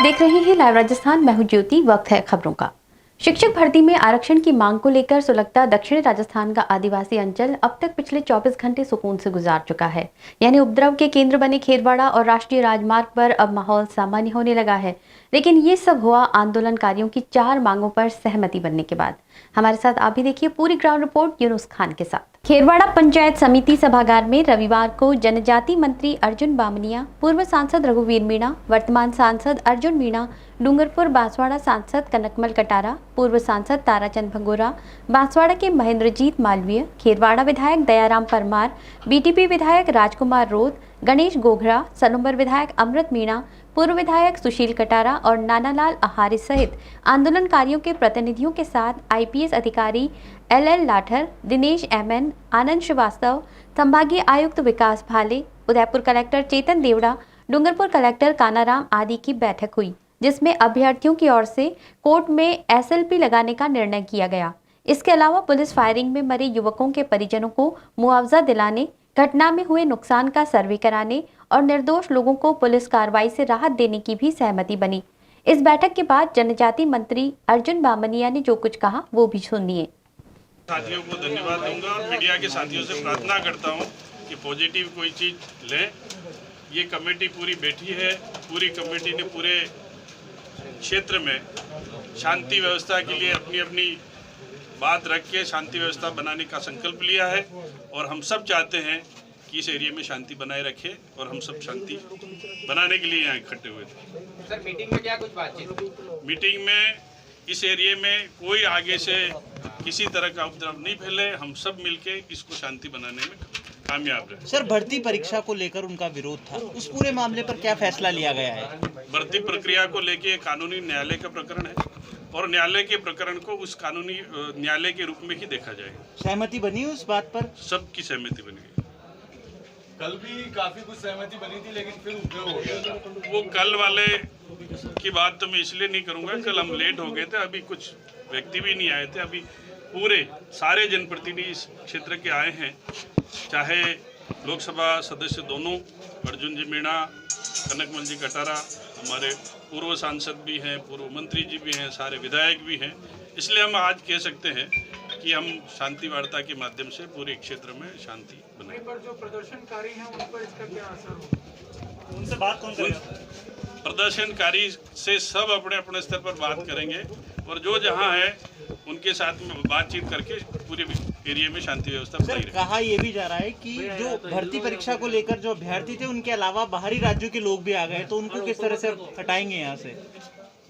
देख रहे हैं लाइव राजस्थान। मैं हूं ज्योति। वक्त है खबरों का। शिक्षक भर्ती में आरक्षण की मांग को लेकर सुलगता दक्षिणी राजस्थान का आदिवासी अंचल अब तक पिछले 24 घंटे सुकून से गुजार चुका है। यानी उपद्रव के केंद्र बने खेरवाड़ा और राष्ट्रीय राजमार्ग पर अब माहौल सामान्य होने लगा है। लेकिन ये सब हुआ आंदोलनकारियों की 4 मांगों पर सहमति बनने के बाद। हमारे साथ आप भी देखिए पूरी ग्राउंड रिपोर्ट यूनुस खान के साथ। खेरवाड़ा पंचायत समिति सभागार में रविवार को जनजाति मंत्री अर्जुन बामनिया, पूर्व सांसद रघुवीर मीणा, वर्तमान सांसद अर्जुन मीणा, डूंगरपुर बांसवाड़ा सांसद कनकमल कटारा, पूर्व सांसद ताराचंद भंगोरा, बांसवाड़ा के महेंद्रजीत मालवीय, खेरवाड़ा विधायक दयाराम परमार, बीटीपी विधायक राजकुमार रोध, गणेश गोघरा, सनोबर विधायक अमृत मीणा, पूर्व विधायक सुशील कटारा और नानालाल आहारी सहित आंदोलनकारियों के प्रतिनिधियों के साथ आईपीएस अधिकारी एल लाठर, दिनेश एमएन, आनंद श्रीवास्तव, संभागीय आयुक्त विकास भाले, उदयपुर कलेक्टर चेतन देवड़ा, डूंगरपुर कलेक्टर कानाराम आदि की बैठक हुई, जिसमें अभ्यर्थियों की ओर से कोर्ट में एसएलपी लगाने का निर्णय किया गया। इसके अलावा पुलिस फायरिंग में मरे युवकों के परिजनों को मुआवजा दिलाने, घटना में हुए नुकसान का सर्वे कराने और निर्दोष लोगों को पुलिस कार्रवाई से राहत देने की भी सहमति बनी। इस बैठक के बाद जनजाति मंत्री अर्जुन बामनिया ने जो कुछ कहा वो भी सुनिए। साथियों को धन्यवाद दूंगा और मीडिया के साथियों से प्रार्थना करता हूं कि पॉजिटिव कोई चीज लें। ये कमेटी पूरी बैठी है। पूरी कमेटी ने पूरे क्षेत्र में शांति व्यवस्था के लिए अपनी अपनी बात रख के शांति व्यवस्था बनाने का संकल्प लिया है और हम सब चाहते हैं कि इस एरिया में शांति बनाए रखें और हम सब शांति बनाने के लिए यहाँ इकट्ठे हुए थे। सर, मीटिंग में क्या कुछ बातचीत? मीटिंग में इस एरिया में कोई आगे से किसी तरह का उपद्रव नहीं फैले, हम सब मिलके इसको शांति बनाने में कामयाब रहे। सर, भर्ती परीक्षा को लेकर उनका विरोध था, उस पूरे मामले पर क्या फैसला लिया गया है? भर्ती प्रक्रिया को लेके कानूनी न्यायालय का प्रकरण है और न्यायालय के प्रकरण को उस कानूनी न्यायालय के रूप में ही देखा जाएगा। सहमति बनी उस बात पर? सबकी सहमति बनी गई। कल भी काफी कुछ सहमति बनी थी लेकिन फिर उपद्रव हो गया था। वो कल वाले की बात तो मैं इसलिए नहीं करूंगा, कल हम लेट हो गए थे, अभी कुछ व्यक्ति भी नहीं आए थे। अभी पूरे सारे जनप्रतिनिधि इस क्षेत्र के आए हैं, चाहे लोकसभा सदस्य दोनों अर्जुन जी मीणा, कनकमल जी कटारा, हमारे पूर्व सांसद भी हैं, पूर्व मंत्री जी भी हैं, सारे विधायक भी हैं। इसलिए हम आज कह सकते हैं कि हम शांति वार्ता के माध्यम से पूरे क्षेत्र में शांति बनाए। पर जो प्रदर्शनकारी हैं उन पर इसका क्या असर होगा? उनसे बात कौन करेगा? प्रदर्शनकारी से सब अपने अपने स्तर पर बात करेंगे और जो जहां है उनके साथ में बातचीत करके पूरे एरिया में शांति व्यवस्था बनाई रहेगी। कहा यह भी जा रहा है कि जो भर्ती परीक्षा को लेकर जो अभ्यर्थी थे उनके अलावा बाहरी राज्यों के लोग भी आ गए, तो उनको किस तरह से हटाएंगे यहाँ से?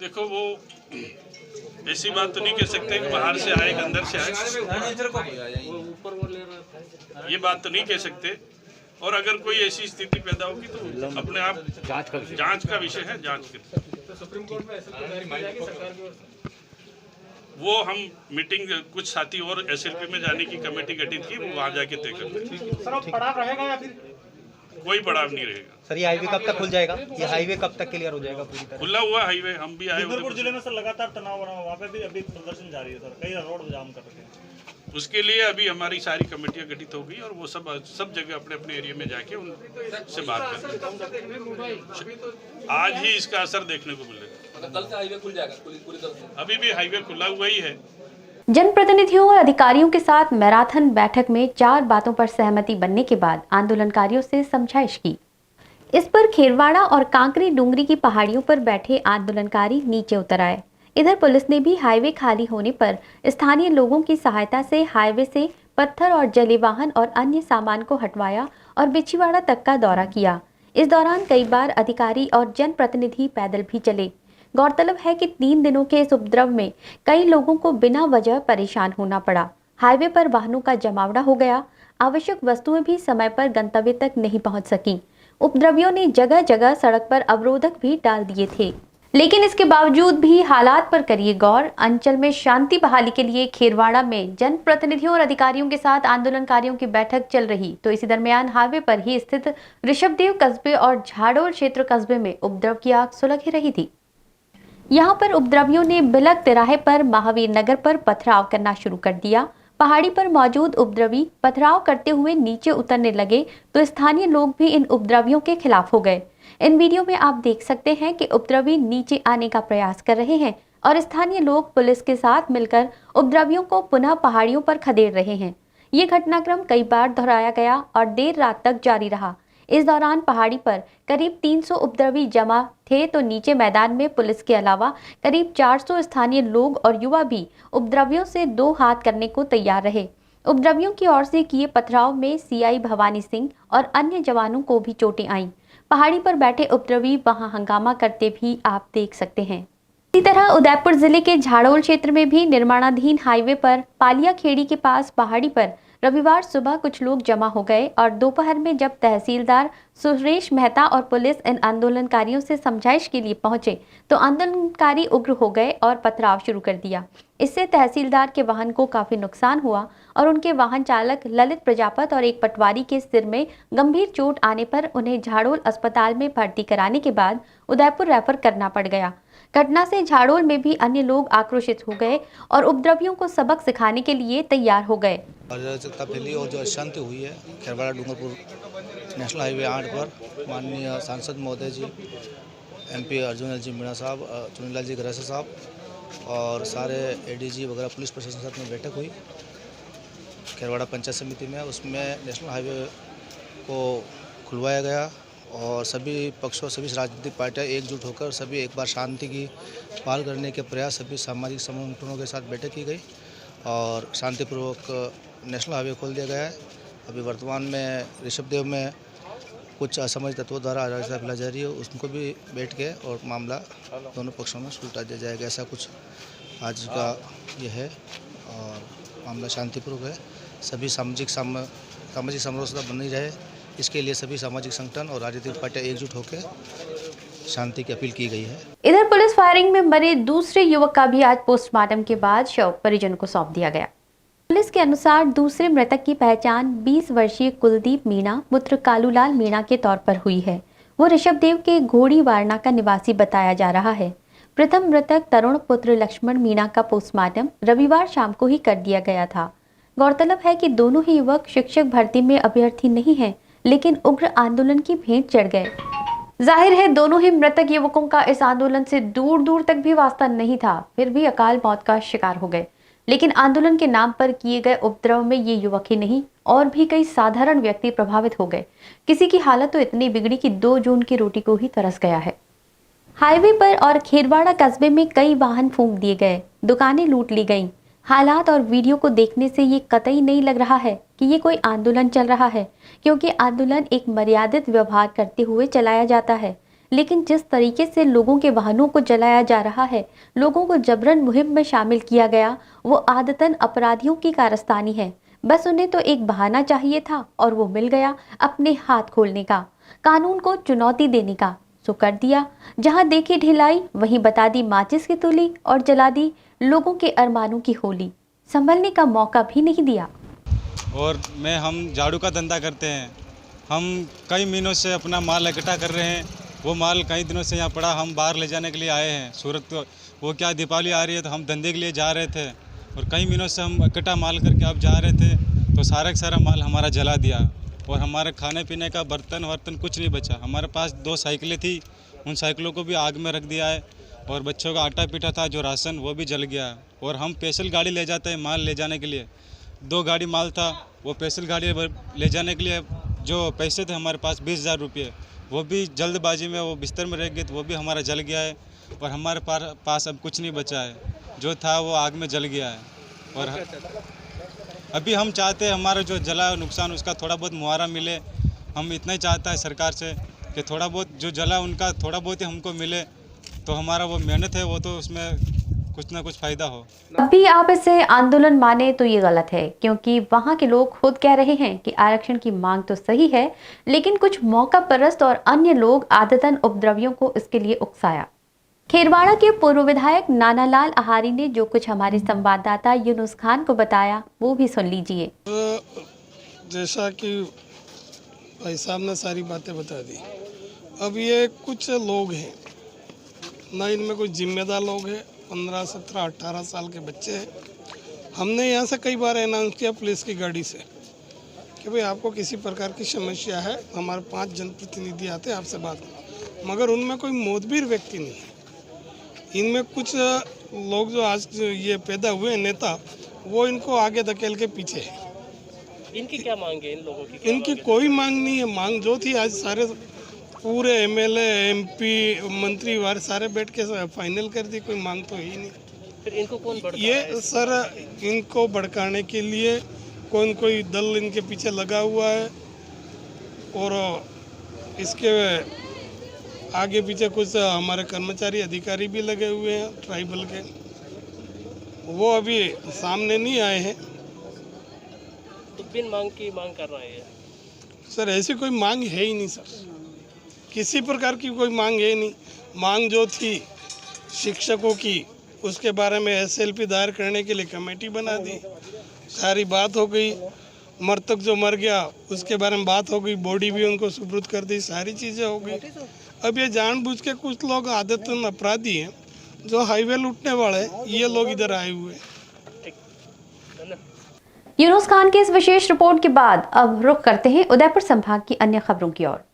देखो, वो ऐसी बात तो नहीं कह सकते कि बाहर से आए अंदर से आए, ये बात तो नहीं कह सकते। और अगर कोई ऐसी स्थिति पैदा होगी तो अपने आप जांच का विषय है, जांच कर। सुप्रीम कोर्ट में सरकार की ओर से वो हम मीटिंग कुछ साथी और एसएलपी में जाने की कमेटी गठित की, वो वहाँ जाके तय करेंगे। सर, पड़ाव रहेगा या फिर कोई पड़ाव नहीं रहेगा। सर, ये हाईवे कब तक खुल जाएगा? ये हाईवे कब तक क्लियर हो जाएगा पूरी तरह? खुला हुआ हाईवे, हम भी आए। डूंगरपुर जिले में सर लगातार तनाव बना, वहाँ पे भी अभी प्रदर्शन जारी है सर, कई रोड जाम कर रखे हैं। उसके लिए अभी हमारी सारी कमेटियां गठित हो गई और वो सब जगह अपने अपने एरिया में जाके उनसे बात करेंगे। आज ही इसका असर देखने को मिलेगा। कल से हाईवे खुल जाएगा पूरी तरह से? अभी भी हाईवे खुला हुआ ही है। जनप्रतिनिधियों और अधिकारियों के साथ मैराथन बैठक में 4 बातों पर सहमति बनने के बाद आंदोलनकारियों से समझाइश की। इस पर खेरवाड़ा और कांकरी डूंगरी की पहाड़ियों पर बैठे आंदोलनकारी नीचे उतर आए। इधर पुलिस ने भी हाईवे खाली होने पर स्थानीय लोगों की सहायता से हाईवे से पत्थर और जली वाहन और अन्य सामान को हटवाया और बिछीवाड़ा तक का दौरा किया। इस दौरान कई बार अधिकारी और जनप्रतिनिधि पैदल भी चले। गौरतलब है कि 3 दिनों के इस उपद्रव में कई लोगों को बिना वजह परेशान होना पड़ा। हाईवे पर वाहनों का जमावड़ा हो गया। आवश्यक वस्तुएं भी समय पर गंतव्य तक नहीं पहुंच सकी। उपद्रवियों ने जगह जगह सड़क पर अवरोधक भी डाल दिए थे। लेकिन इसके बावजूद भी हालात पर करिए गौर। अंचल में शांति बहाली के लिए खेरवाड़ा में जनप्रतिनिधियों और अधिकारियों के साथ आंदोलनकारियों की बैठक चल रही, तो इसी दरमियान हाईवे पर ही स्थित ऋषभदेव कस्बे और झाड़ोल क्षेत्र कस्बे में उपद्रव की आग सुलग ही रही थी। यहाँ पर उपद्रवियों ने बिलक तिराहे पर महावीर नगर पर पथराव करना शुरू कर दिया। पहाड़ी पर मौजूद उपद्रवी पथराव करते हुए नीचे उतरने लगे तो स्थानीय लोग भी इन उपद्रवियों के खिलाफ हो गए। इन वीडियो में आप देख सकते हैं कि उपद्रवी नीचे आने का प्रयास कर रहे हैं और स्थानीय लोग पुलिस के साथ मिलकर उपद्रवियों को पुनः पहाड़ियों पर खदेड़ रहे हैं। ये घटनाक्रम कई बार दोहराया गया और देर रात तक जारी रहा। इस दौरान पहाड़ी पर करीब 300 उपद्रवी जमा थे तो नीचे मैदान में पुलिस के अलावा करीब 400 स्थानीय लोग और युवा भी उपद्रवियों से दो हाथ करने को तैयार रहे। उपद्रवियों की ओर से किए पथराव में सीआई भवानी सिंह और अन्य जवानों को भी चोटें आईं। पहाड़ी पर बैठे उपद्रवी वहां हंगामा करते भी आप देख सकते हैं। इसी तरह उदयपुर जिले के झाड़ोल क्षेत्र में भी निर्माणाधीन हाईवे पर पालिया खेड़ी के पास पहाड़ी पर रविवार सुबह कुछ लोग जमा हो गए और दोपहर में जब तहसीलदार सुरेश मेहता और पुलिस इन आंदोलनकारियों से समझाइश के लिए पहुंचे तो आंदोलनकारी उग्र हो गए और पथराव शुरू कर दिया। इससे तहसीलदार के वाहन को काफी नुकसान हुआ और उनके वाहन चालक ललित प्रजापत और एक पटवारी के सिर में गंभीर चोट आने पर उन्हें झाड़ोल अस्पताल में भर्ती कराने के बाद उदयपुर रेफर करना पड़ गया। घटना से झाड़ोल में भी अन्य लोग आक्रोशित हो गए और उपद्रवियों को सबक सिखाने के लिए तैयार हो गए। अराजकता फैली और जो अशांति हुई है खेरवाड़ा डूंगरपुर नेशनल हाईवे 8 पर माननीय सांसद महोदय जी, एमपी अर्जुन जी मीणा साहब, चुनीलाल जी गरासा साहब और सारे एडीजी वगैरह पुलिस प्रशासन के साथ में बैठक हुई खेरवाड़ा पंचायत समिति में। उसमें नेशनल हाईवे को खुलवाया गया और सभी पक्षों, सभी राजनीतिक पार्टियां एकजुट होकर सभी एक बार शांति की पहल करने के प्रयास सभी सामाजिक संगठनों के साथ बैठक की गई और शांतिपूर्वक नेशनल हाईवे खोल दिया गया है। अभी वर्तमान में ऋषभदेव में कुछ असामाजिक तत्वों द्वारा अराजकता फैलाई जा रही है, उसको भी बैठ के और मामला दोनों पक्षों में सुलझा दिया जाएगा। ऐसा कुछ आज का ये है और मामला शांतिपूर्वक है। सभी सामाजिक समरसता बनी रहे, इसके लिए सभी सामाजिक संगठन और राजनीतिक पार्टियां एकजुट होकर शांति की अपील की गई है। इधर पुलिस फायरिंग में मरे दूसरे युवक का भी आज पोस्टमार्टम के बाद शव परिजन को सौंप दिया गया। पुलिस के अनुसार दूसरे मृतक की पहचान 20 वर्षीय कुलदीप मीणा पुत्र कालूलाल मीणा के तौर पर हुई है। वो ऋषभदेव के घोड़ी वारणा का निवासी बताया जा रहा है। प्रथम मृतक तरुण पुत्र लक्ष्मण मीणा का पोस्टमार्टम रविवार शाम को ही कर दिया गया था। गौरतलब है कि दोनों ही युवक शिक्षक भर्ती में अभ्यर्थी नहीं हैं, लेकिन उग्र आंदोलन की भेंट चढ़ गए। जाहिर है दोनों ही मृतक युवकों का इस आंदोलन से दूर दूर तक भी वास्ता नहीं था, फिर भी अकाल मौत का शिकार हो गए। लेकिन आंदोलन के नाम पर किए गए उपद्रव में ये युवक ही नहीं और भी कई साधारण व्यक्ति प्रभावित हो गए। किसी की हालत तो इतनी बिगड़ी कि 2 जून की रोटी को ही तरस गया है। हाईवे पर और खेरवाड़ा कस्बे में कई वाहन फूंक दिए गए, दुकानें लूट ली गईं। हालात और वीडियो को देखने से ये कतई नहीं लग रहा है कि ये कोई आंदोलन चल रहा है, क्योंकि आंदोलन एक मर्यादित व्यवहार करते हुए चलाया जाता है। लेकिन जिस तरीके से लोगों के वाहनों को जलाया जा रहा है, लोगों को जबरन मुहिम में शामिल किया गया, वो आदतन अपराधियों की कारस्तानी है। बस उन्हें तो एक बहाना चाहिए था और वो मिल गया अपने हाथ खोलने का, कानून को चुनौती देने का। सो कर दिया, जहां देखी ढिलाई वहीं बता दी माचिस की तुली और जला दी लोगों के अरमानों की होली। संभलने का मौका भी नहीं दिया। और हम झाड़ू का धंधा करते हैं, हम कई महीनों से अपना माल इकट्ठा कर रहे हैं। वो माल कई दिनों से यहाँ पड़ा, हम बाहर ले जाने के लिए आए हैं सूरत। तो वो क्या दीपावली आ रही है तो हम धंधे के लिए जा रहे थे और कई महीनों से हम इकट्ठा माल करके अब जा रहे थे तो सारा का सारा माल हमारा जला दिया और हमारे खाने पीने का बर्तन कुछ नहीं बचा। हमारे पास 2 साइकिलें थी, उन साइकिलों को भी आग में रख दिया है और बच्चों का आटा पीटा था जो राशन वो भी जल गया। और हम स्पेशल गाड़ी ले जाते हैं माल ले जाने के लिए, 2 गाड़ी माल था, वो स्पेशल गाड़ी ले जाने के लिए जो पैसे थे हमारे पास 20,000 रुपये, वो भी जल्दबाजी में वो बिस्तर में रह गए तो वो भी हमारा जल गया है और हमारे पास अब कुछ नहीं बचा है, जो था वो आग में जल गया है। और अभी हम चाहते हैं हमारा जो जला नुकसान उसका थोड़ा बहुत मुआवजा मिले। हम इतना ही चाहता है सरकार से कि थोड़ा बहुत जो जला उनका थोड़ा बहुत ही हमको मिले, तो हमारा वो मेहनत है वो तो उसमें कुछ ना कुछ फायदा हो। अभी आप इसे आंदोलन माने तो ये गलत है, क्योंकि वहाँ के लोग खुद कह रहे हैं कि आरक्षण की मांग तो सही है, लेकिन कुछ मौका परस्त और अन्य लोग आदतन उपद्रवियों को इसके लिए उकसाया। खेरवाड़ा के पूर्व विधायक नानालाल आहारी ने जो कुछ हमारे संवाददाता यूनुस खान को बताया वो भी सुन लीजिए। जैसा कि भाई साहब ने सारी बातें बता दी, अब ये कुछ लोग हैं ना, इनमें कोई जिम्मेदार लोग हैं, 15, 17, 18 साल के बच्चे हैं। हमने यहाँ से कई बार अनाउंस किया पुलिस की गाड़ी से कि भाई आपको किसी प्रकार की समस्या है, हमारे 5 जनप्रतिनिधि आते हैं आपसे बात। मगर उनमें कोई मोदबीर व्यक्ति नहीं है। इनमें कुछ लोग जो आज ये पैदा हुए हैं नेता, वो इनको आगे धकेल के पीछे है। इनकी क्या मांग है इन लोगों की? इनकी कोई मांग नहीं है। मांग जो थी आज सारे पूरे एमएलए एमपी मंत्री वाले सारे बैठ के फाइनल कर दी, कोई मांग तो है ही नहीं। फिर इनको कौन भड़का ये है? सर इनको भड़काने के लिए कोई दल इनके पीछे लगा हुआ है और इसके आगे पीछे कुछ हमारे कर्मचारी अधिकारी भी लगे हुए हैं ट्राइबल के, वो अभी सामने नहीं आए हैं। तो बिन मांग की मांग कर रहे हैं सर, ऐसी कोई मांग है ही नहीं सर, किसी प्रकार की कोई मांग है नहीं। मांग जो थी शिक्षकों की, उसके बारे में एसएलपी दायर करने के लिए कमेटी बना दी, सारी बात हो गई। मृतक जो मर गया उसके बारे में बात हो गई, बॉडी भी उनको सुपुर्द कर दी, सारी चीज़ें हो गई। अब ये जानबूझ के कुछ लोग आदतन अपराधी हैं जो हाईवे लूटने वाले हैं, ये लोग इधर आए हुए हैं। यूनुस खान की इस विशेष रिपोर्ट के बाद अब रुख करते हैं उदयपुर संभाग की अन्य खबरों की ओर।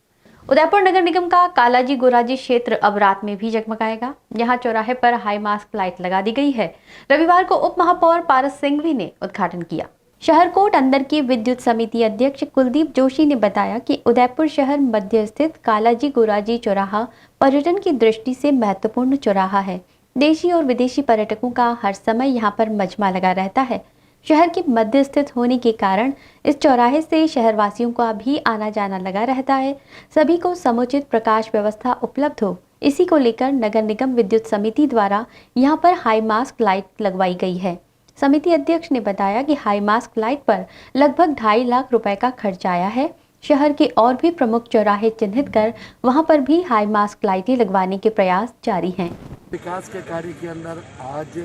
उदयपुर नगर निगम का कालाजी गोराजी क्षेत्र अब रात में भी जगमगाएगा। यहां चौराहे पर हाई मास्क लाइट लगा दी गई है। रविवार को उप महापौर पारस सिंघवी ने उद्घाटन किया। शहरकोट अंदर की विद्युत समिति अध्यक्ष कुलदीप जोशी ने बताया कि उदयपुर शहर मध्य स्थित कालाजी गोराजी चौराहा पर्यटन की दृष्टि से महत्वपूर्ण चौराहा है। देशी और विदेशी पर्यटकों का हर समय यहां पर मजमा लगा रहता है। शहर के मध्य स्थित होने के कारण इस चौराहे से शहरवासियों का भी आना जाना लगा रहता है। सभी को समुचित प्रकाश व्यवस्था उपलब्ध हो, इसी को लेकर नगर निगम विद्युत समिति द्वारा यहां पर हाई मास्क लाइट लगवाई गई है। समिति अध्यक्ष ने बताया कि हाई मास्क लाइट पर लगभग 2.5 लाख रुपए का खर्च आया है। शहर के और भी प्रमुख चौराहे चिन्हित कर वहां पर भी हाई मास्क लाइटें लगवाने के प्रयास जारी हैं। विकास के कार्य के अंदर आज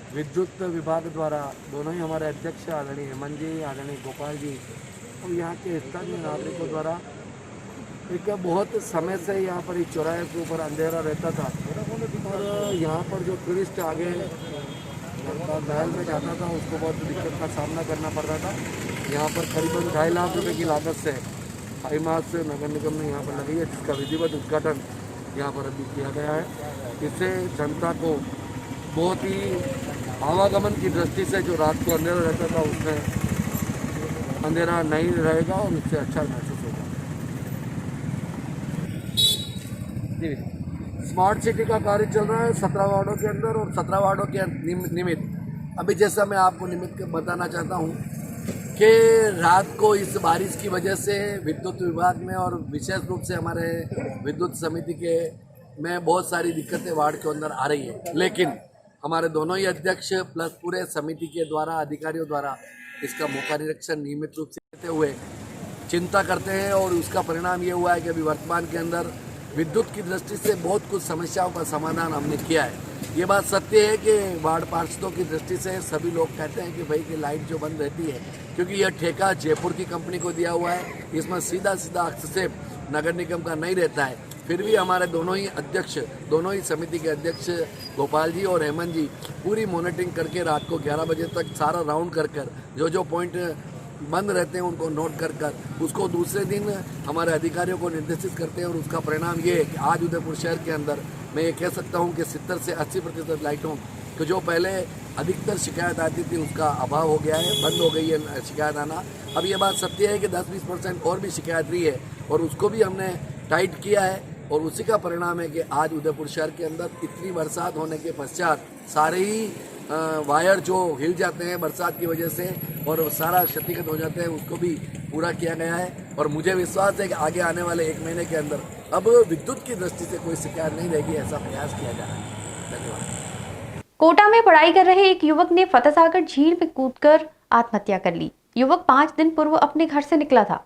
विद्युत विभाग द्वारा दोनों ही हमारे अध्यक्ष आदरणीय हेमंत जी, आदरणीय गोपाल जी और यहाँ के स्थानीय नागरिकों द्वारा एक बहुत समय से यहाँ पर इस चौराहे के ऊपर अंधेरा रहता था और यहाँ पर जो टूरिस्ट आगे महल में जाता था उसको बहुत दिक्कत का सामना करना पड़ता था। यहाँ पर करीबन 2.5 लाख रुपए की लागत से हाई मास्क नगर निगम ने यहाँ पर लगी है, जिसका विधिवत उद्घाटन यहाँ पर अभी किया गया है। इससे जनता को बहुत ही आवागमन की दृष्टि से जो रात को अंधेरा रहता था उसमें अंधेरा नहीं रहेगा और उससे अच्छा महसूस होगा। स्मार्ट सिटी का कार्य चल रहा है 17 वार्डों के अंदर और 17 वार्डों के निमित्त अभी जैसा मैं आपको निमित्त बताना चाहता हूँ कि रात को इस बारिश की वजह से विद्युत विभाग में और विशेष रूप से हमारे विद्युत समिति के में बहुत सारी दिक्कतें वार्ड के अंदर आ रही है, लेकिन हमारे दोनों ही अध्यक्ष प्लस पूरे समिति के द्वारा अधिकारियों द्वारा इसका मौका निरीक्षण नियमित रूप से करते हुए चिंता करते हैं और उसका परिणाम ये हुआ है कि अभी वर्तमान के अंदर विद्युत की दृष्टि से बहुत कुछ समस्याओं का समाधान हमने किया है। ये बात सत्य है कि वार्ड पार्षदों की दृष्टि से सभी लोग कहते हैं कि भाई कि लाइट जो बंद रहती है, क्योंकि यह ठेका जयपुर की कंपनी को दिया हुआ है, इसमें सीधा हस्तक्षेप नगर निगम का नहीं रहता है। फिर भी हमारे दोनों ही अध्यक्ष, दोनों ही समिति के अध्यक्ष गोपाल जी और हेमंत जी पूरी मॉनिटरिंग करके रात को 11 बजे तक सारा राउंड कर जो पॉइंट बंद रहते हैं उनको नोट कर उसको दूसरे दिन हमारे अधिकारियों को निर्देशित करते हैं और उसका परिणाम ये है कि आज उदयपुर शहर के अंदर मैं ये कह सकता हूँ कि 70 से 80% लाइटों तो जो पहले अधिकतर शिकायत आती थी उसका अभाव हो गया है, बंद हो गई है शिकायत आना। अब ये बात सत्य है कि 10-20% और भी शिकायत रही है और उसको भी हमने टाइट किया है और उसी का परिणाम है कि आज उदयपुर शहर के अंदर इतनी बरसात होने के पश्चात सारे ही वायर जो हिल जाते हैं बरसात की वजह से और सारा क्षतिगत हो जाते हैं, उसको भी पूरा किया गया है। और मुझे विश्वास है कि आगे आने वाले 1 महीने के अंदर अब विद्युत की दृष्टि से कोई शिकायत नहीं रहेगी, ऐसा प्रयास किया जा रहा है। धन्यवाद। कोटा में पढ़ाई कर रहे एक युवक ने फतेहसागर झील में कूदकर आत्महत्या कर ली। युवक 5 दिन पूर्व अपने घर से निकला था।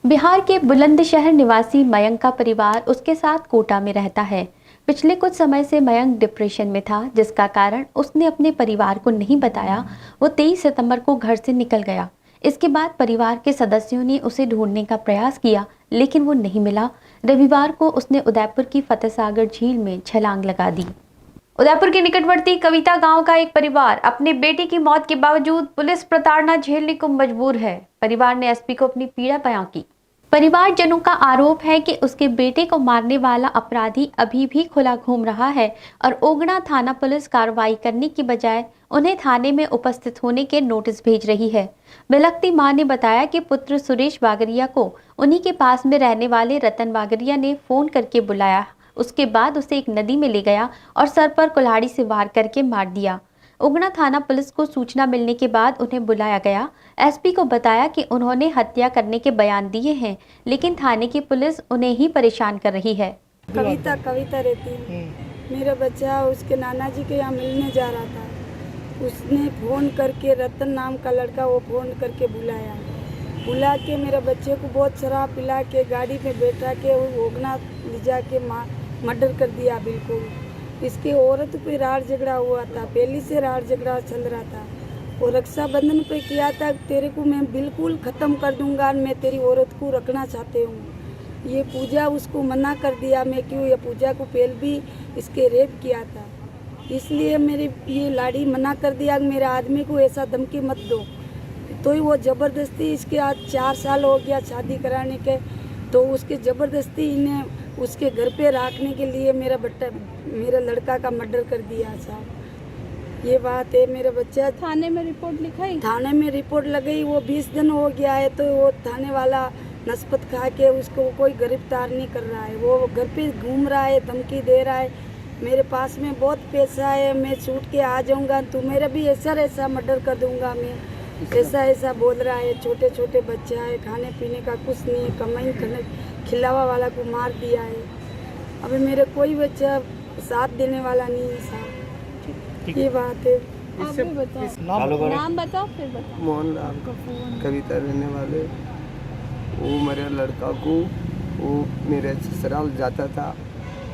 बिहार के बुलंदशहर निवासी मयंक का परिवार उसके साथ कोटा में रहता है। पिछले कुछ समय से मयंक डिप्रेशन में था, जिसका कारण उसने अपने परिवार को नहीं बताया। वो 23 सितंबर को घर से निकल गया। इसके बाद परिवार के सदस्यों ने उसे ढूंढने का प्रयास किया, लेकिन वो नहीं मिला। रविवार को उसने उदयपुर की फतेहसागर झील में छलांग लगा दी। उदयपुर के निकटवर्ती कविता गांव का एक परिवार अपने बेटे की मौत के बावजूद पुलिस प्रताड़ना झेलने को मजबूर है। परिवार ने एसपी को अपनी पीड़ा बयां की। परिवारजनों का आरोप है कि उसके बेटे को मारने वाला अपराधी अभी भी खुला घूम रहा है और ओगड़ा थाना पुलिस कार्रवाई करने की बजाय उन्हें थाने में उपस्थित होने के नोटिस भेज रही है। बिलखती मां ने बताया कि पुत्र सुरेश बागरिया को उन्हीं के पास में रहने वाले रतन बागरिया ने फोन करके बुलाया। उसके बाद उसे एक नदी में ले गया और सर पर कुल्हाड़ी से वार करके मार दिया। उगना थाना पुलिस को सूचना मिलने के बाद उन्हें बुलाया गया। एसपी को बताया कि उन्होंने हत्या करने के बयान दिए हैं, लेकिन थाने की पुलिस उन्हें ही परेशान कर रही है। कविता रहती है। मेरा बच्चा उसके नाना जी के यहाँ मिलने जा रहा था। उसने फ़ोन करके, रतन नाम का लड़का, वो फ़ोन करके बुला के मेरे बच्चे को बहुत शराब पिला के गाड़ी में बैठा के ओगना ले जा के मर्डर कर दिया। बिल्कुल इसके औरत पे राड़ झगड़ा हुआ था, पहले से राड़ झगड़ा चल रहा था। और रक्षाबंधन पे किया था, तेरे को मैं बिल्कुल ख़त्म कर दूंगा, मैं तेरी औरत को रखना चाहते हूँ। ये पूजा उसको मना कर दिया। मैं क्यों, ये पूजा को पहले भी इसके रेप किया था, इसलिए मेरी ये लाड़ी मना कर दिया। मेरे आदमी को ऐसा धमकी मत दो। तो ही वो ज़बरदस्ती, इसके आज 4 साल हो गया शादी कराने के, तो उसके ज़बरदस्ती इन्हें उसके घर पे रखने के लिए मेरा लड़का का मर्डर कर दिया साहब। ये बात है। मेरा बच्चा थाने में रिपोर्ट लिखाई, थाने में रिपोर्ट लगाई। वो 20 दिन हो गया है, तो वो थाने वाला नस्बत खा के उसको कोई गिरफ्तार नहीं कर रहा है। वो घर पे घूम रहा है, धमकी दे रहा है, मेरे पास में बहुत पैसा है, मैं छूट के आ जाऊंगा, तो मेरा भी ऐसा मर्डर कर दूंगा मैं, ऐसा बोल रहा है। छोटे छोटे बच्चा है, खाने पीने का कुछ नहीं है, कमाई करने खिलावा वाला को मार दिया है। अभी मेरे कोई बच्चा साथ देने वाला नहीं है साहब। ये बात है। नाम बताओ फिर बताओ। मोहनलाल कविता रहने वाले। वो मेरे लड़का को, वो मेरे ससुराल जाता था,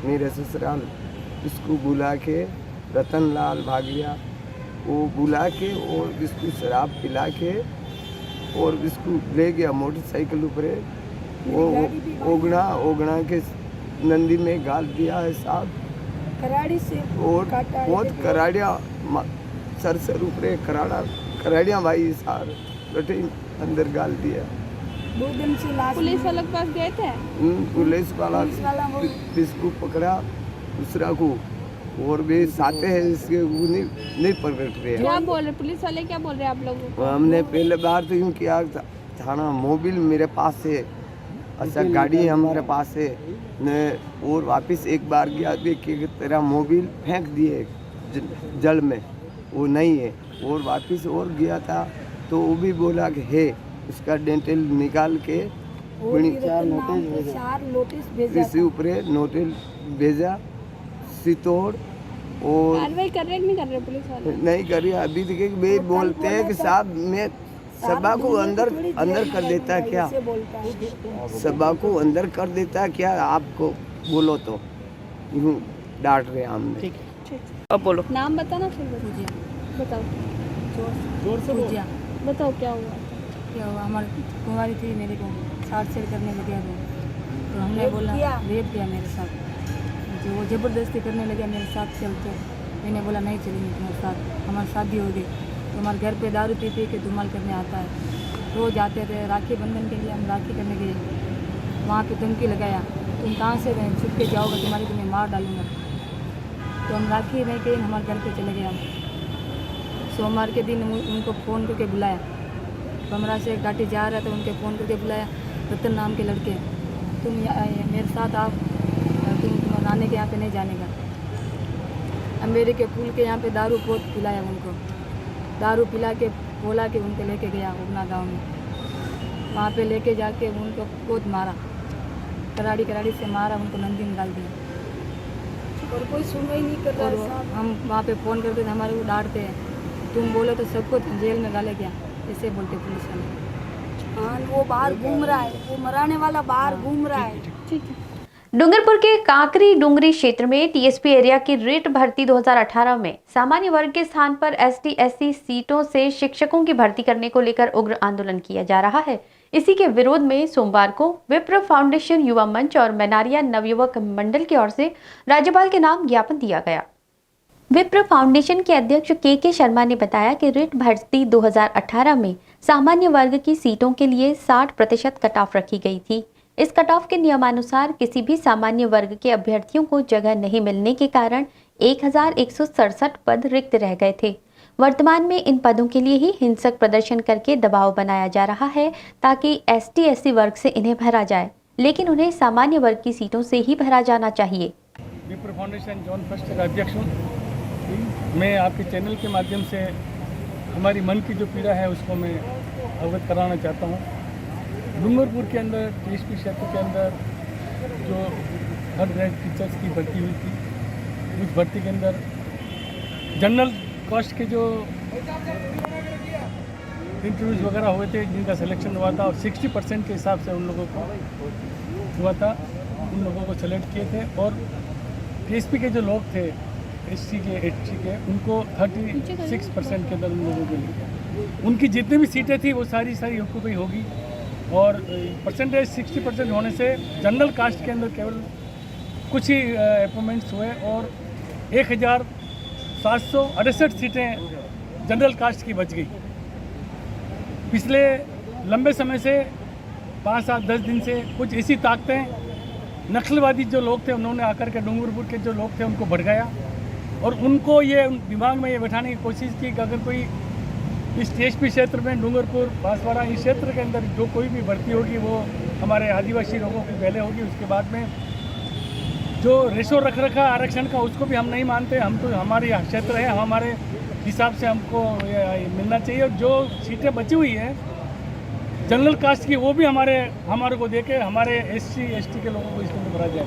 मेरे ससुराल इसको बुला के, रतन लाल भागिया, वो बुला के और इसको शराब पिला के और इसको ले गया मोटरसाइकिल ऊपर। वो ओगना के नंदी में गाल दिया है साहब, कराड़ी से और बहुत कराड़िया सर ऊपर कराड़िया भाई सार बेटे अंदर गाल दिया। 2 दिन से पुलिस वाले के पास गए थे। पुलिस वाला इसको पकड़ा, दूसरा को, और भी साथे हैं इसके, वो नहीं पकड़ रहे। क्या बोल रहे पुलिस वाले, क्या बोल रहे आप लोगों को? हमने पहले बार तो यूँ किया थाना, मोबिल मेरे पास है, अच्छा गाड़ी हमारे पास है ने, और वापस एक बार गया देखिए तेरा मोबिल फेंक दिए जल में, वो नहीं है। और वापस और गया था तो वो भी बोला कि है, उसका डेंटल निकाल के 4 नोटिस भेजा, इसी ऊपर नोटिस भेजा सितोड़। और कार्रवाई कर रहे नहीं कर रहे पुलिस वाले? नहीं कर रही अभी तक। वे बोलते हैं कि साहब मैं सभा को अंदर कर देता है क्या, सभा को अंदर कर देता है क्या, आपको बोलो तो यूँ डांट रहे हमने। ठीक है, अब बोलो। नाम बताना फिर बताओ। जोर से बताओ क्या हुआ? हमारी कुंवारी थी, मेरे को छेड़ करने लगे तो हमने बोला रेप किया मेरे साथ, जो वो ज़बरदस्ती करने लगे मेरे साथ चलते। मैंने बोला नहीं चलेंगे तुम्हारे साथ, हमारी शादी हो गई। हमारे घर पे दारू पी के धुमाल करने आता है, रोज आते थे। राखी बंधन के लिए हम राखी करने गए, वहाँ पे धमकी लगाया, तुम कहाँ से रहें, छुप के जाओगे तुम्हारी तुम्हें मार डालूंगा। तो हम राखी नहीं गए, हमारे घर पे चले गए। हम सोमवार के दिन उनको फ़ोन करके बुलाया, कमरा से गाड़ी जा रहा था, उनके फ़ोन करके बुलाया, रतन नाम के लड़के, तुम मेरे साथ आप, तुम नानी के यहाँ पे नहीं जाने का। मेरे के पुल के यहाँ पे दारू बहुत पिलाया उनको, दारू पिला के बोला कि उनको लेके गया उगना गांव में, वहाँ पे लेके जाके उनको बहुत मारा, कराड़ी से मारा, उनको नंदी में डाल दिया। और कोई सुनवाई नहीं कर रहा। हम वहाँ पे फ़ोन करते थे, हमारे को डांटते हैं, तुम बोले तो सबको जेल में डाले गया, ऐसे बोलते पुलिस वाले। हाँ, वो बाहर घूम रहा है, वो मराने वाला बाहर घूम रहा है। ठीक है। डूंगरपुर के कांकरी डूंगरी क्षेत्र में टीएसपी एरिया की रिट भर्ती 2018 में सामान्य वर्ग के स्थान पर ST/SC सीटों से शिक्षकों की भर्ती करने को लेकर उग्र आंदोलन किया जा रहा है। इसी के विरोध में सोमवार को विप्र फाउंडेशन, युवा मंच और मैनारिया नवयुवक मंडल की ओर से राज्यपाल के नाम ज्ञापन दिया गया। विप्र फाउंडेशन के अध्यक्ष के शर्मा ने बताया कि रिट भर्ती 2018 में सामान्य वर्ग की सीटों के लिए 60% कट ऑफ रखी गई थी। इस कट ऑफ के नियमानुसार किसी भी सामान्य वर्ग के अभ्यर्थियों को जगह नहीं मिलने के कारण 1167 पद रिक्त रह गए थे। वर्तमान में इन पदों के लिए ही हिंसक प्रदर्शन करके दबाव बनाया जा रहा है ताकि ST/SC वर्ग से इन्हें भरा जाए, लेकिन उन्हें सामान्य वर्ग की सीटों से ही भरा जाना चाहिए। विप्र फाउंडेशन जोन फर्स्ट का अध्यक्ष हूँ। मैं आपके चैनल के माध्यम से हमारी मन की जो पीड़ा है उसको मैं अवगत कराना चाहता हूँ। डूंगरपुर के अंदर TSP क्षेत्र के अंदर जो हर ग्रेड टीचर्स की भर्ती हुई थी, उस भर्ती के अंदर जनरल कास्ट के जो इंटरव्यूज़ वगैरह हुए थे, जिनका सिलेक्शन हुआ था और 60% के हिसाब से उन लोगों को हुआ था, उन लोगों को सेलेक्ट किए थे। और TSP के जो लोग थे SC के HC के, उनको 36% के अंदर उन लोगों के लिए उनकी जितनी भी सीटें थी वो सारी ऑक्यूपाई होगी। और परसेंटेज 60% होने से जनरल कास्ट के अंदर केवल कुछ ही अपॉइंटमेंट्स हुए और 1768 सीटें जनरल कास्ट की बच गई। पिछले लंबे समय से 5, 7, 10 दिन से कुछ ऐसी ताकतें नक्सलवादी जो लोग थे उन्होंने आकर के डूंगरपुर के जो लोग थे उनको भड़काया और उनको ये दिमाग में ये बैठाने की कोशिश की कि अगर कोई इस TSP क्षेत्र में डूंगरपुर बांसवाड़ा इस क्षेत्र के अंदर जो कोई भी भर्ती होगी वो हमारे आदिवासी लोगों की पहले होगी। उसके बाद में जो रेशो रख रखा आरक्षण का उसको भी हम नहीं मानते। हम तो हमारे यहाँ क्षेत्र है, हमारे हिसाब से हमको मिलना चाहिए। और जो सीटें बची हुई हैं जनरल कास्ट की वो भी हमारे को देके हमारे SC ST के लोगों को इसमें भरा जाए।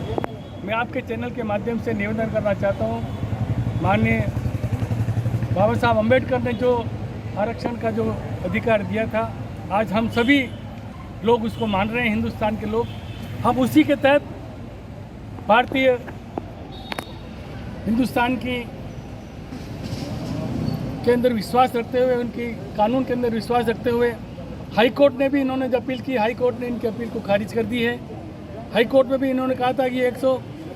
मैं आपके चैनल के माध्यम से निवेदन करना चाहता हूँ, माननीय बाबा साहब अम्बेडकर ने जो आरक्षण का जो अधिकार दिया था, आज हम सभी लोग उसको मान रहे हैं, हिंदुस्तान के लोग। हम उसी के तहत भारतीय हिंदुस्तान की के अंदर विश्वास रखते हुए, उनकी कानून के अंदर विश्वास रखते हुए हाई कोर्ट ने भी इन्होंने जो अपील की, हाई कोर्ट ने इनकी अपील को खारिज कर दी है। हाई कोर्ट में भी इन्होंने कहा था कि